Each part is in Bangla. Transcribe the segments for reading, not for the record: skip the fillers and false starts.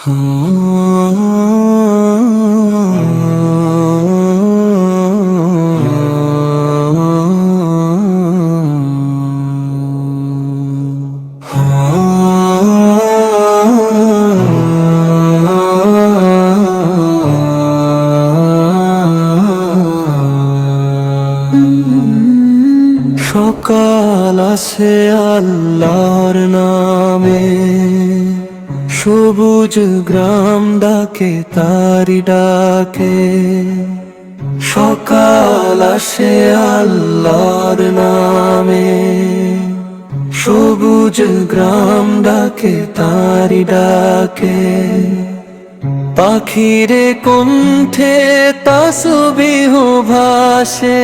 সকাল আসে আল্লাহর নামে, সবুজ গ্রাম ডাকে তারি ডাকে। সকাল আসে আল্লাহর নামে, সবুজ গ্রাম ডাকে তারি ডাকে। পাখিরে কণ্ঠে তাসবিহ ভাসে,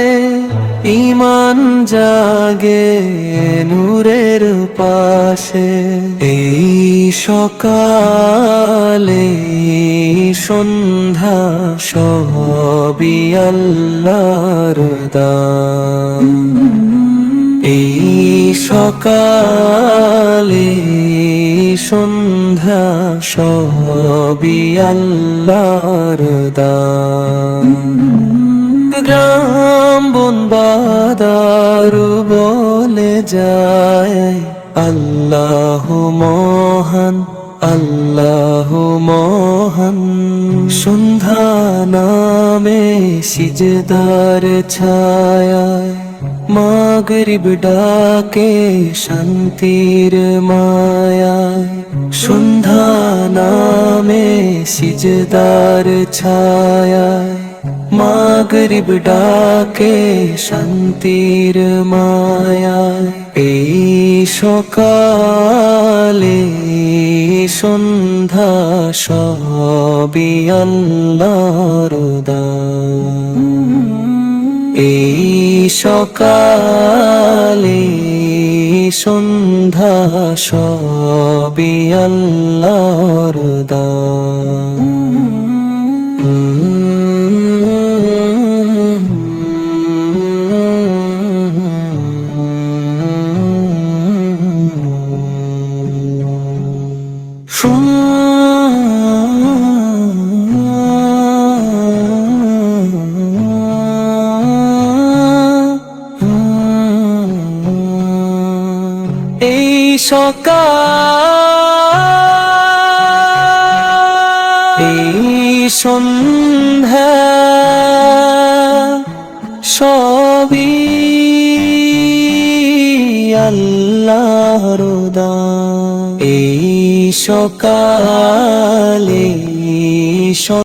ঈমান জাগে নূরের পাশে। এই সকালে সন্ধ্যা সবই আল্লাহর দান। এই সকালে সন্ধ্যা সবই আল্লাহর দান। গ্রাম বন বাদারু বলে যায়, আল্লাহ মহান, আল্লাহ মহান। সন্ধ্যা নামে সিজদার ছায়ায়, মাগরিব ডাকে শান্তির মায়ায়। সন্ধ্যা নামে সিজদার ছায়ায়, মাগরিব ডাকে শান্তির মায়ায়। এই সকালে সন্ধ্যা সবই আল্লাহর দান। এই সকালে সন্ধ্যা সবই আল্লাহর দান। এই সকাল, এই সন্ধ্যা সবই আল্লাহর দান। এই সকালে